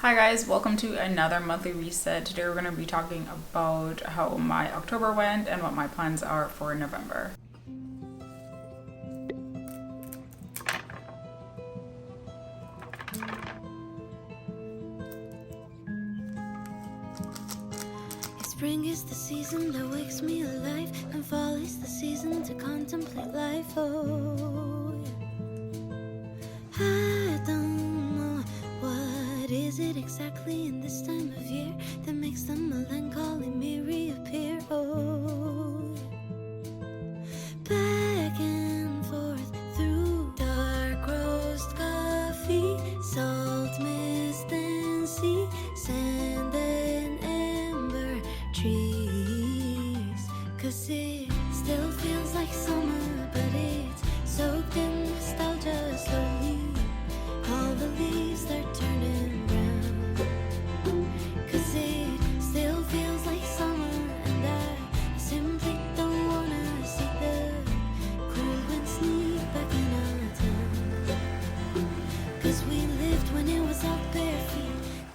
Hi guys, welcome to another monthly reset. Today we're going to be talking about how my October went and what my plans are for November. Spring is the season that wakes me alive, and fall is the season to contemplate life. Oh, yeah. I don't know what is it exactly in this time of year that makes the melancholy me reappear. Oh, yeah. Back and forth through dark roast coffee, salt mist and sea, sand and amber trees. 'Cause it still feels like summer, but it's soaked in nostalgia slowly. All the leaves start turning brown. 'Cause it still feels like summer, and I simply don't wanna see the cold wind sneak back in our town. 'Cause we lived when it was out bare feet.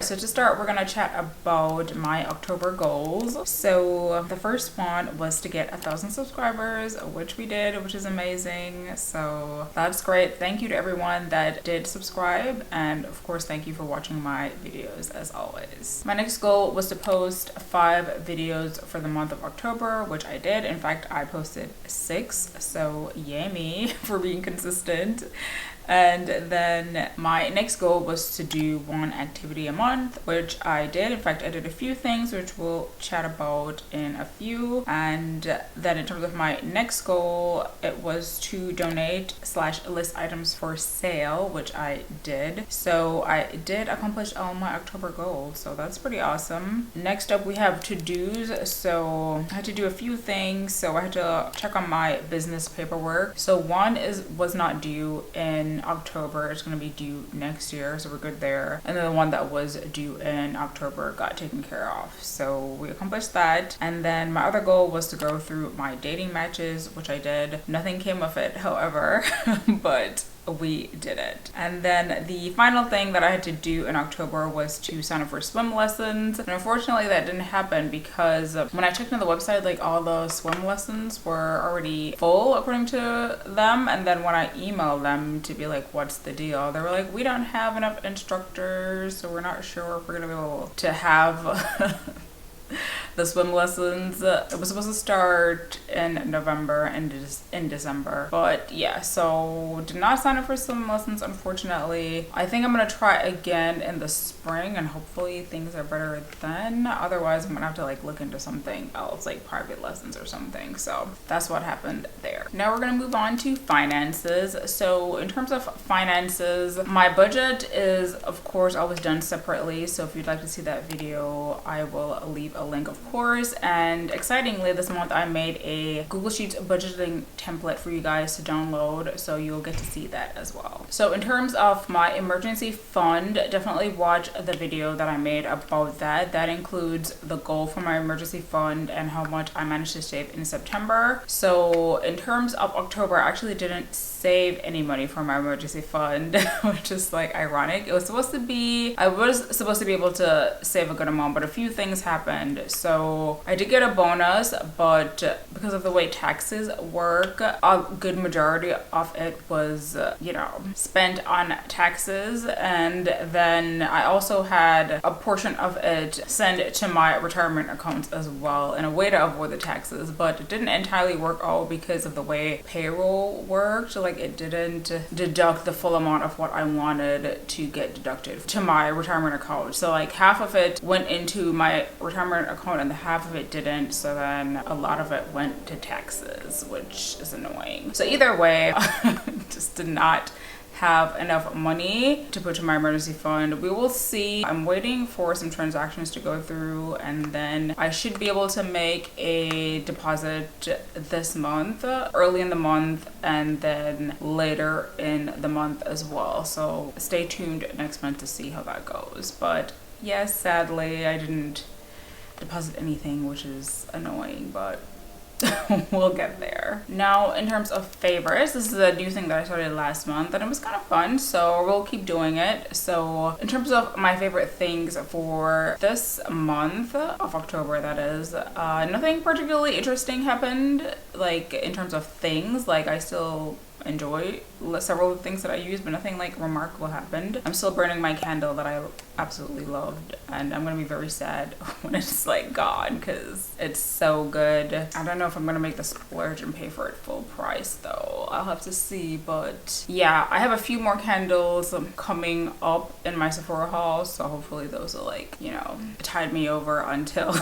So to start, we're going to chat about my October goals. So the first one was to get 1,000 subscribers, which we did, which is amazing. So that's great. Thank you to everyone that did subscribe. And of course, thank you for watching my videos as always. My next goal was to post 5 videos for the month of October, which I did. In fact, I posted 6. So yay me for being consistent. And then my next goal was to do 1 activity a month, which I did. In fact, I did a few things which we'll chat about in a few. And then in terms of my next goal, it was to donate/list items for sale, which I did. So I did accomplish all my October goals, so that's pretty awesome. Next up, we have to-dos. So I had to do a few things. So I had to check on my business paperwork. So one was not due in October. It's going to be due next year, so we're good there. And then the one that was due in October got taken care of, so we accomplished that. And then my other goal was to go through my dating matches, which I did. Nothing came of it, however, but we did it. And then the final thing that I had to do in October was to sign up for swim lessons. And unfortunately that didn't happen because when I checked on the website, like all the swim lessons were already full according to them. And then when I emailed them to be like, what's the deal? They were like, we don't have enough instructors, so we're not sure if we're gonna be able to have the swim lessons. It was supposed to start in November and in December, but yeah, so did not sign up for swim lessons, unfortunately. I think I'm gonna try again in the spring, and hopefully things are better then. Otherwise, I'm gonna have to like look into something else, like private lessons or something. So that's what happened there. Now we're gonna move on to finances. So in terms of finances, my budget is of course always done separately. So if you'd like to see that video, I will leave a link, of course. And excitingly, this month I made a Google Sheets budgeting template for you guys to download, so you'll get to see that as well. So in terms of my emergency fund, definitely watch the video that I made about that. That includes the goal for my emergency fund and how much I managed to save in September. So in terms of October, I actually didn't save any money for my emergency fund, which is like ironic. I was supposed to be able to save a good amount, but a few things happened. So I did get a bonus, but because of the way taxes work, a good majority of it was, spent on taxes. And then I also had a portion of it sent to my retirement accounts as well in a way to avoid the taxes, but it didn't entirely work out because of the way payroll worked. Like it didn't deduct the full amount of what I wanted to get deducted to my retirement account. So like half of it went into my retirement account and the half of it didn't. So then a lot of it went to taxes, which is annoying. So either way, just did not have enough money to put to my emergency fund. We will see. I'm waiting for some transactions to go through, and then I should be able to make a deposit this month, early in the month, and then later in the month as well. So stay tuned next month to see how that goes. But yes, sadly I didn't deposit anything, which is annoying, but we'll get there. Now, in terms of favorites, this is a new thing that I started last month and it was kind of fun, so we'll keep doing it. So in terms of my favorite things for this month of October, that is, nothing particularly interesting happened, like in terms of things. Like I still enjoy several of the things that I use, but nothing like remarkable happened. I'm still burning my candle that I absolutely loved, and I'm gonna be very sad when it's like gone because it's so good. I don't know if I'm gonna make the splurge and pay for it full price though. I'll have to see, but yeah, I have a few more candles coming up in my Sephora haul, so hopefully those will, like, you know, tide me over until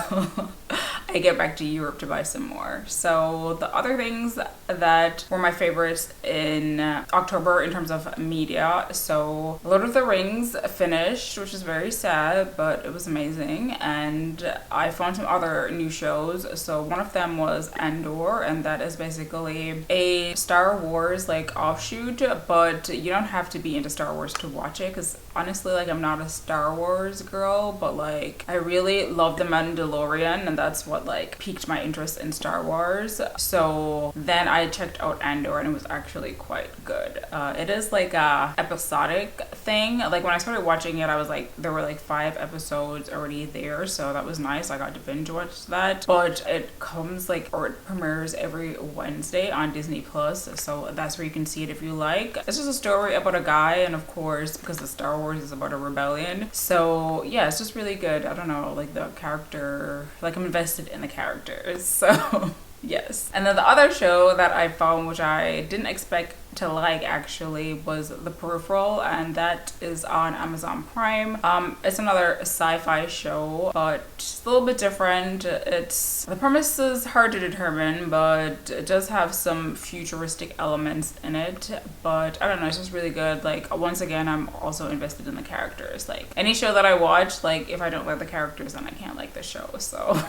I get back to Europe to buy some more. So the other things that were my favorites in October in terms of media, so Lord of the Rings finished, which is very sad, but it was amazing, and I found some other new shows. So one of them was Andor, and that is basically a Star Wars like offshoot, but you don't have to be into Star Wars to watch it, because honestly, like, I'm not a Star Wars girl, but like I really love The Mandalorian, and that's what like piqued my interest in Star Wars. So then I checked out Andor, and it was actually quite good. It is like a episodic thing. Like when I started watching it, I was like, there were like 5 episodes already there, so that was nice. I got to binge watch that. But it comes like, or it premieres every Wednesday on Disney Plus, so that's where you can see it if you like. It's just a story about a guy, and of course, because the Star Wars is about a rebellion, so yeah, it's just really good. I don't know, like the character, like I'm invested in the characters, so yes. And then the other show that I found, which I didn't expect to like actually, was The Peripheral, and that is on Amazon Prime. It's another sci-fi show, but it's a little bit different. The premise is hard to determine, but it does have some futuristic elements in it. But I don't know, it's just really good. Like, once again, I'm also invested in the characters. Like any show that I watch, like if I don't like the characters, then I can't like the show. So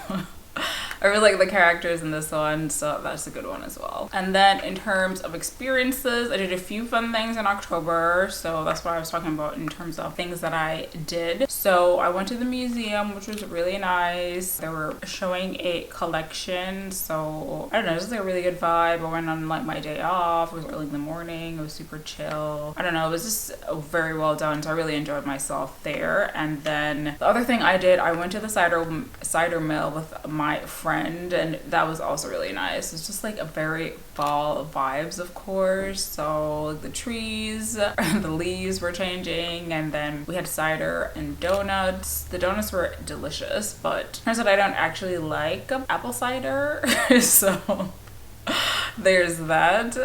I really like the characters in this one, so that's a good one as well. And then in terms of experiences, I did a few fun things in October, so that's what I was talking about in terms of things that I did. So I went to the museum, which was really nice. They were showing a collection, so I don't know, it was like a really good vibe. I went on like my day off. It was early in the morning. It was super chill. I don't know, it was just very well done, so I really enjoyed myself there. And then the other thing I did, I went to the cider mill with my friend, and that was also really nice. It's just like a very fall vibes, of course. So like the trees and the leaves were changing, and then we had cider and donuts. The donuts were delicious, but turns out I don't actually like apple cider so there's that.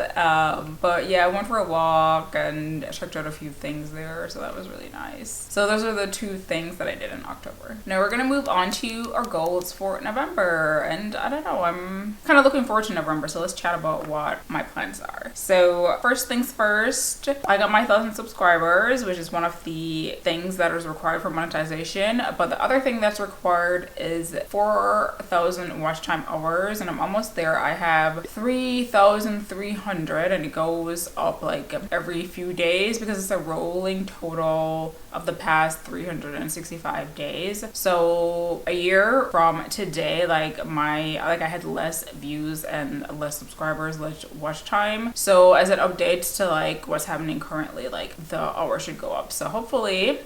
But yeah, I went for a walk and checked out a few things there, so that was really nice. So those are the 2 things that I did in October. Now we're gonna move on to our goals for November, and I don't know, I'm kind of looking forward to November, so let's chat about what my plans are. So first things first, I got my 1,000 subscribers, which is one of the things that is required for monetization, but the other thing that's required is 4,000 watch time hours, and I'm almost there. I have 3,300, and it goes up like every few days because it's a rolling total of the past 365 days. So a year from today, like I had less views and less subscribers, less watch time. So as it updates to like what's happening currently, like the hours should go up. So hopefully,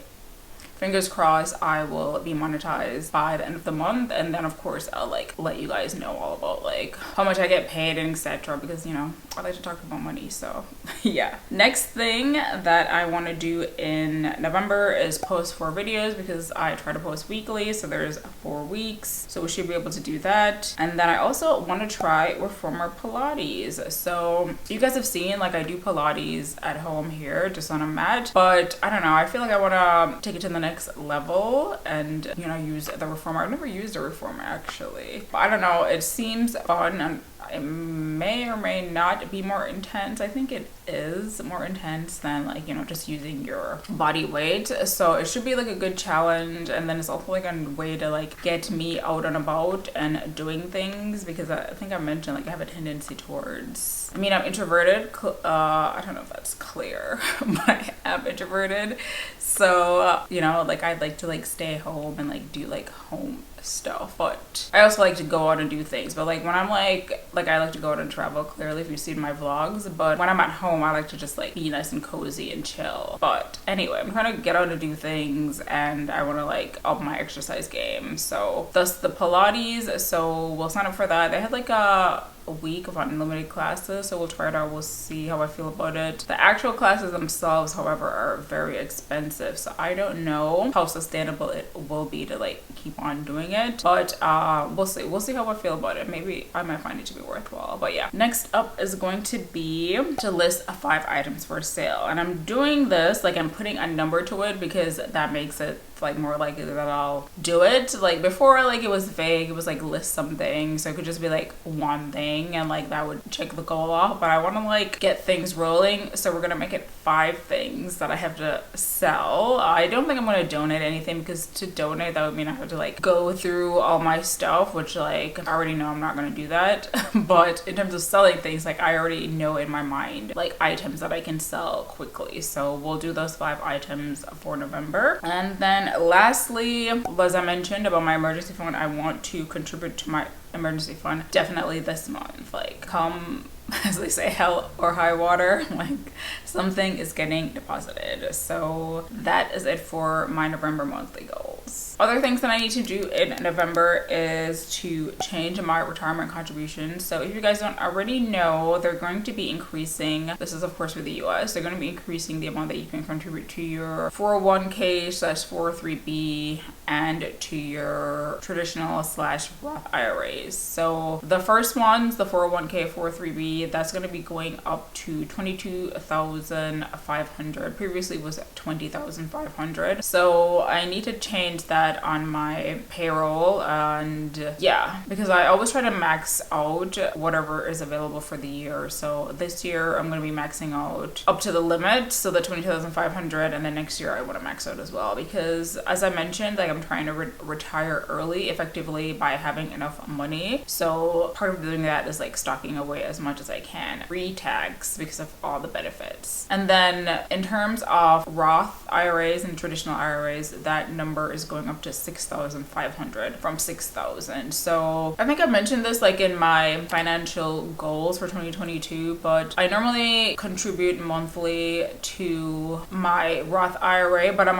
fingers crossed, I will be monetized by the end of the month, and then of course I'll like let you guys know all about like how much I get paid and etc, because you know I like to talk about money. So yeah. Next thing that I want to do in November is post 4 videos, because I try to post weekly, so there's 4 weeks, so we should be able to do that. And then I also want to try reformer Pilates. So you guys have seen, like, I do Pilates at home here just on a mat, but I don't know, I feel like I want to take it to the next level and, you know, use the reformer. I've never used a reformer actually, but I don't know, it seems fun, and it may or may not be more intense. I think it is more intense than, like, you know, just using your body weight. So it should be like a good challenge, and then it's also like a way to like get me out and about and doing things, because I think I mentioned like I have a tendency towards, I mean, I'm introverted. I don't know if that's clear, but I am introverted. So, you know, like I'd like to like stay home and like do like home stuff. But I also like to go out and do things. But like when I'm like I like to go out and travel, clearly if you've seen my vlogs. But when I'm at home, I like to just like be nice and cozy and chill. But anyway, I'm trying to get out and do things, and I want to like up my exercise game. So thus the Pilates. So we'll sign up for that. They had like a week of unlimited classes, so we'll try it out. We'll see how I feel about it. The actual classes themselves, however, are very expensive, so I don't know how sustainable it will be to like keep on doing it, but we'll see how I feel about it. Maybe I might find it to be worthwhile. But yeah, next up is going to be to list 5 items for sale, and I'm doing this like I'm putting a number to it because that makes it like more likely that I'll do it. Like before, like it was vague, it was like list something, so it could just be like one thing and like that would check the goal off. But I want to like get things rolling, so we're gonna make it 5 things that I have to sell. I don't think I'm gonna donate anything, because to donate that would mean I have to like go through all my stuff, which like I already know I'm not gonna do that. But in terms of selling things, like I already know in my mind like items that I can sell quickly, so we'll do those 5 items for November. And then lastly, as I mentioned about my emergency fund, I want to contribute to my emergency fund definitely this month. Like come, as they say, hell or high water, like something is getting deposited. So that is it for my November monthly goals. Other things that I need to do in November is to change my retirement contributions. So if you guys don't already know, they're going to be increasing, this is of course for the US, they're going to be increasing the amount that you can contribute to your 401k/403b and to your traditional/Roth IRAs. So the first ones, the 401k 403b, that's going to be going up to 22,500. Previously it was 20,500. So I need to change that on my payroll. And yeah, because I always try to max out whatever is available for the year. So this year I'm going to be maxing out up to the limit, so the 20,500, and then next year I want to max out as well, because as I mentioned, like I'm trying to retire early effectively by having enough money. So part of doing that is like stocking away as much as I can pre-tax because of all the benefits. And then in terms of Roth IRAs and traditional IRAs, that number is going up to 6,500 from 6,000. So I think I mentioned this like in my financial goals for 2022, but I normally contribute monthly to my Roth IRA, but I've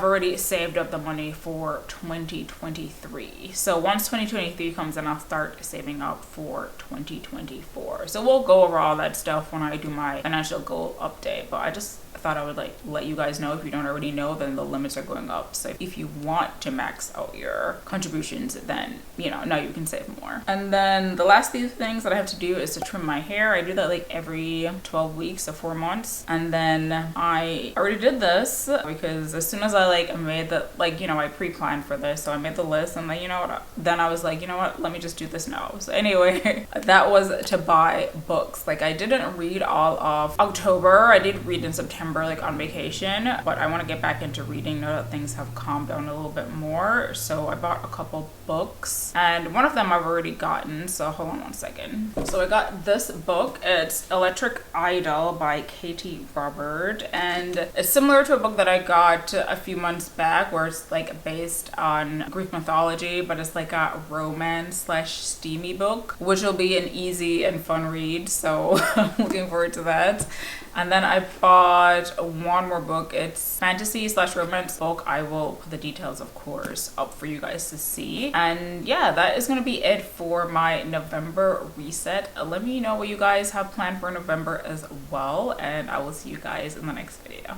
already saved up the money for 2023. So once 2023 comes in, I'll start saving up for 2024. So we'll go over all that stuff when I do my financial goal update, but I just thought I would like let you guys know. If you don't already know, then the limits are going up. So if you want to max out your contributions, then now you can save more. And then the last few things that I have to do is to trim my hair. I do that like every 12 weeks, so 4 months. And then I already did this because as soon as I like made the I pre-planned for this, so I made the list, and then I was like, let me just do this now. So anyway, that was to buy books. Like I didn't read all of October. I did read in September, like on vacation, but I want to get back into reading now that things have calmed down a little bit more. So I bought a couple books, and one of them I've already gotten, so hold on one second. So I got this book. It's Electric Idol by Katie Robert, and it's similar to a book that I got a few months back where it's like based on Greek mythology, but it's like a romance/steamy book, which will be an easy and fun read, so I'm looking forward to that. And then I bought one more book. It's fantasy/romance book. I will put the details, of course, up for you guys to see. And yeah, that is going to be it for my November reset. Let me know what you guys have planned for November as well, and I will see you guys in the next video.